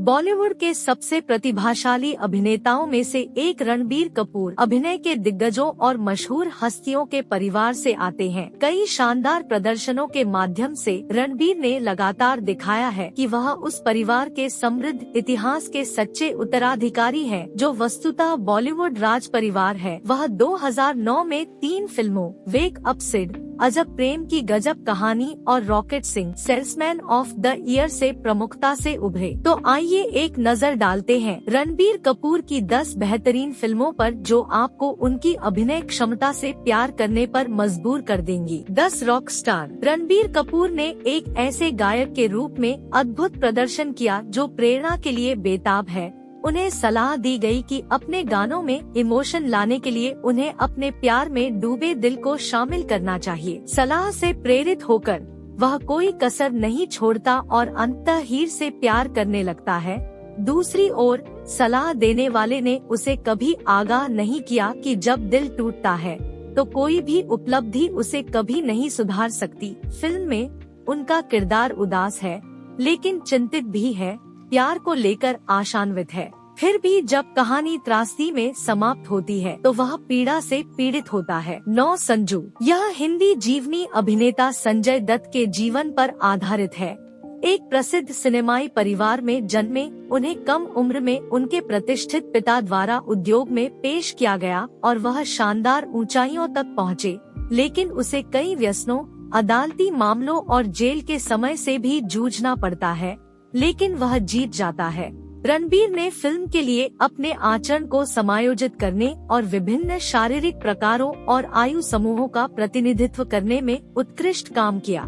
बॉलीवुड के सबसे प्रतिभाशाली अभिनेताओं में से एक रणबीर कपूर अभिनय के दिग्गजों और मशहूर हस्तियों के परिवार से आते हैं। कई शानदार प्रदर्शनों के माध्यम से रणबीर ने लगातार दिखाया है कि वह उस परिवार के समृद्ध इतिहास के सच्चे उत्तराधिकारी हैं, जो वस्तुतः बॉलीवुड राज परिवार है। वह 2009 में 3 फिल्मों वेक अप सिड, अजब प्रेम की गजब कहानी और rocket Singh salesman of the year से प्रमुखता से उभरे। तो आइए एक नजर डालते हैं रणबीर कपूर की 10 बेहतरीन फिल्मों पर, जो आपको उनकी अभिनय क्षमता से प्यार करने पर मजबूर कर देंगी। 10 रॉक स्टार। रणबीर कपूर ने एक ऐसे गायक के रूप में अद्भुत प्रदर्शन किया जो प्रेरणा के लिए बेताब है। उन्हें सलाह दी गई कि अपने गानों में इमोशन लाने के लिए उन्हें अपने प्यार में डूबे दिल को शामिल करना चाहिए। सलाह से प्रेरित होकर वह कोई कसर नहीं छोड़ता और अंततः हीर से प्यार करने लगता है। दूसरी ओर सलाह देने वाले ने उसे कभी आगाह नहीं किया कि जब दिल टूटता है तो कोई भी उपलब्धि उसे कभी नहीं सुधार सकती। फिल्म में उनका किरदार उदास है, लेकिन चिंतित भी है, प्यार को लेकर आशान्वित है। फिर भी जब कहानी त्रासदी में समाप्त होती है तो वह पीड़ा से पीड़ित होता है। 9 संजू। यह हिंदी जीवनी अभिनेता संजय दत्त के जीवन पर आधारित है। एक प्रसिद्ध सिनेमाई परिवार में जन्मे उन्हें कम उम्र में उनके प्रतिष्ठित पिता द्वारा उद्योग में पेश किया गया और वह शानदार ऊंचाइयों तक पहुँचे, लेकिन उसे कई व्यसनों, अदालती मामलों और जेल के समय से भी जूझना पड़ता है, लेकिन वह जीत जाता है। रणबीर ने फिल्म के लिए अपने आचरण को समायोजित करने और विभिन्न शारीरिक प्रकारों और आयु समूहों का प्रतिनिधित्व करने में उत्कृष्ट काम किया।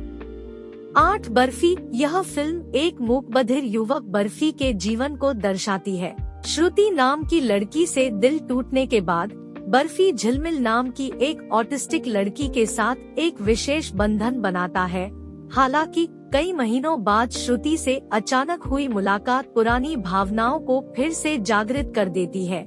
8 बर्फी। यह फिल्म एक मूकबधिर युवक बर्फी के जीवन को दर्शाती है। श्रुति नाम की लड़की से दिल टूटने के बाद बर्फी झिलमिल नाम की एक ऑटिस्टिक लड़की के साथ एक विशेष बंधन बनाता है। हालांकि कई महीनों बाद श्रुति से अचानक हुई मुलाकात पुरानी भावनाओं को फिर से जागृत कर देती है।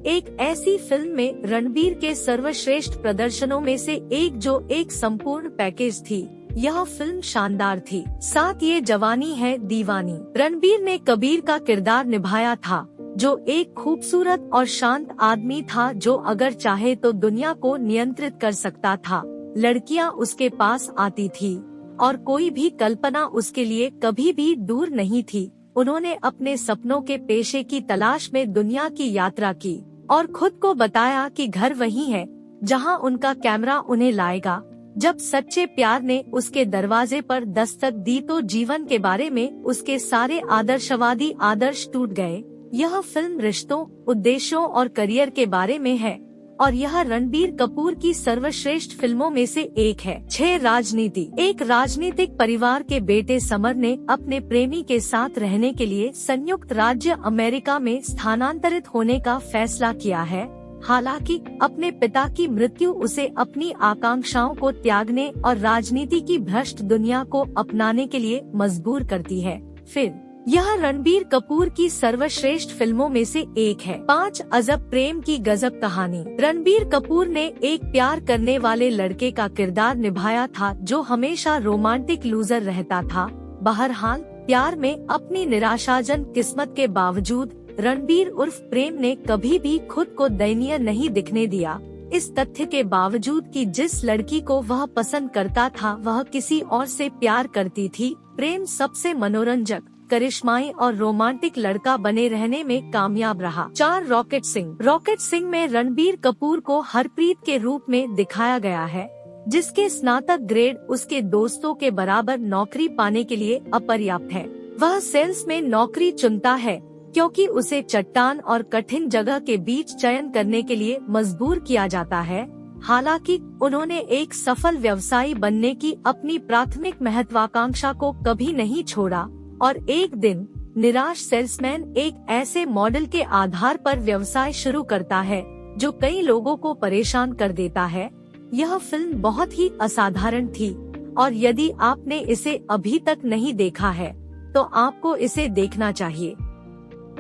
एक ऐसी फिल्म में रणबीर के सर्वश्रेष्ठ प्रदर्शनों में से एक, जो एक संपूर्ण पैकेज थी। यह फिल्म शानदार थी। 7 ये जवानी है दीवानी। रणबीर ने कबीर का किरदार निभाया था, जो एक खूबसूरत और शांत आदमी था जो अगर चाहे तो दुनिया को नियंत्रित कर सकता था। लड़कियां उसके पास आती थी और कोई भी कल्पना उसके लिए कभी भी दूर नहीं थी। उन्होंने अपने सपनों के पेशे की तलाश में दुनिया की यात्रा की और खुद को बताया कि घर वही है जहां उनका कैमरा उन्हें लाएगा। जब सच्चे प्यार ने उसके दरवाजे पर दस्तक दी तो जीवन के बारे में उसके सारे आदर्शवादी आदर्श टूट गए। यह फिल्म रिश्तों, उद्देश्यों और करियर के बारे में है और यह रणबीर कपूर की सर्वश्रेष्ठ फिल्मों में से एक है। 6 राजनीति। एक राजनीतिक परिवार के बेटे समर ने अपने प्रेमी के साथ रहने के लिए संयुक्त राज्य अमेरिका में स्थानांतरित होने का फैसला किया है। हालांकि अपने पिता की मृत्यु उसे अपनी आकांक्षाओं को त्यागने और राजनीति की भ्रष्ट दुनिया को अपनाने के लिए मजबूर करती है। फिर यह रणबीर कपूर की सर्वश्रेष्ठ फिल्मों में से एक है। 5 अजब प्रेम की गजब कहानी। रणबीर कपूर ने एक प्यार करने वाले लड़के का किरदार निभाया था जो हमेशा रोमांटिक लूजर रहता था। बहरहाल प्यार में अपनी निराशाजनक किस्मत के बावजूद रणबीर उर्फ प्रेम ने कभी भी खुद को दयनीय नहीं दिखने दिया। इस तथ्य के बावजूद कि जिस लड़की को वह पसंद करता था वह किसी और से प्यार करती थी, प्रेम सबसे मनोरंजक, करिश्माई और रोमांटिक लड़का बने रहने में कामयाब रहा। 4 रॉकेट सिंह। रॉकेट सिंह में रणबीर कपूर को हरप्रीत के रूप में दिखाया गया है, जिसके स्नातक ग्रेड उसके दोस्तों के बराबर नौकरी पाने के लिए अपर्याप्त है। वह सेल्स में नौकरी चुनता है क्योंकि उसे चट्टान और कठिन जगह के बीच चयन करने के लिए मजबूर किया जाता है। हालांकि उन्होंने एक सफल व्यवसायी बनने की अपनी प्राथमिक महत्वाकांक्षा को कभी नहीं छोड़ा और एक दिन निराश सेल्समैन एक ऐसे मॉडल के आधार पर व्यवसाय शुरू करता है जो कई लोगों को परेशान कर देता है। यह फिल्म बहुत ही असाधारण थी और यदि आपने इसे अभी तक नहीं देखा है तो आपको इसे देखना चाहिए।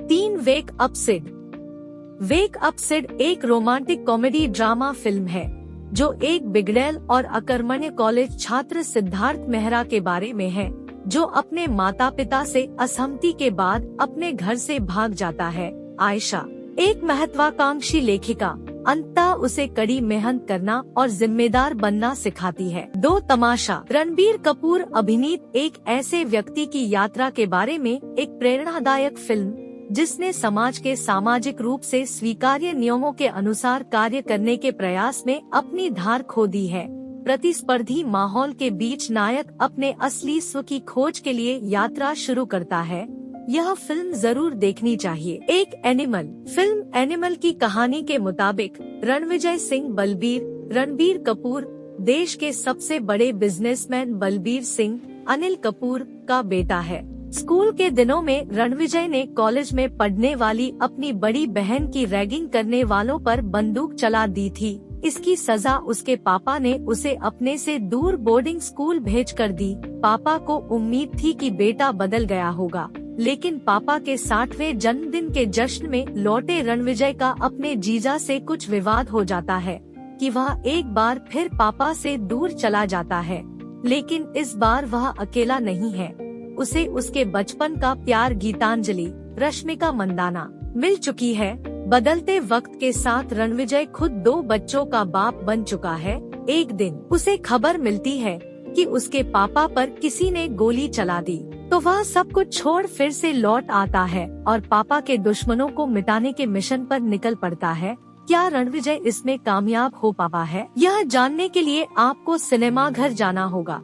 3 wake up Sid. Wake up Sid एक रोमांटिक कॉमेडी ड्रामा फिल्म है जो एक बिगड़ैल और अकर्मण्य कॉलेज छात्र सिद्धार्थ मेहरा के बारे में है। जो अपने माता पिता से असहमति के बाद अपने घर से भाग जाता है। आयशा एक महत्वाकांक्षी लेखिका, अंततः उसे कड़ी मेहनत करना और जिम्मेदार बनना सिखाती है। दो तमाशा रणबीर कपूर अभिनीत एक ऐसे व्यक्ति की यात्रा के बारे में एक प्रेरणादायक फिल्म जिसने समाज के सामाजिक रूप से स्वीकार्य नियमों के अनुसार कार्य करने के प्रयास में अपनी धार खो दी है। प्रतिस्पर्धी माहौल के बीच नायक अपने असली स्व की खोज के लिए यात्रा शुरू करता है। यह फिल्म जरूर देखनी चाहिए। एक एनिमल फिल्म एनिमल की कहानी के मुताबिक रणविजय सिंह रणबीर कपूर देश के सबसे बड़े बिजनेसमैन बलबीर सिंह अनिल कपूर का बेटा है। स्कूल के दिनों में रणविजय ने कॉलेज में पढ़ने वाली अपनी बड़ी बहन की रैगिंग करने वालों पर बंदूक चला दी थी। इसकी सजा उसके पापा ने उसे अपने से दूर बोर्डिंग स्कूल भेजकर दी। पापा को उम्मीद थी कि बेटा बदल गया होगा, लेकिन पापा के 60वें जन्मदिन के जश्न में लौटे रणविजय का अपने जीजा से कुछ विवाद हो जाता है कि वह एक बार फिर पापा से दूर चला जाता है। लेकिन इस बार वह अकेला नहीं है, उसे उसके बचपन का प्यार गीतांजलि रश्मिका मंदाना मिल चुकी है। बदलते वक्त के साथ रणविजय खुद 2 बच्चों का बाप बन चुका है। एक दिन उसे खबर मिलती है कि उसके पापा पर किसी ने गोली चला दी, तो वह सब कुछ छोड़ फिर से लौट आता है और पापा के दुश्मनों को मिटाने के मिशन पर निकल पड़ता है। क्या रणविजय इसमें कामयाब हो पाता है? यह जानने के लिए आपको सिनेमा घर जाना होगा।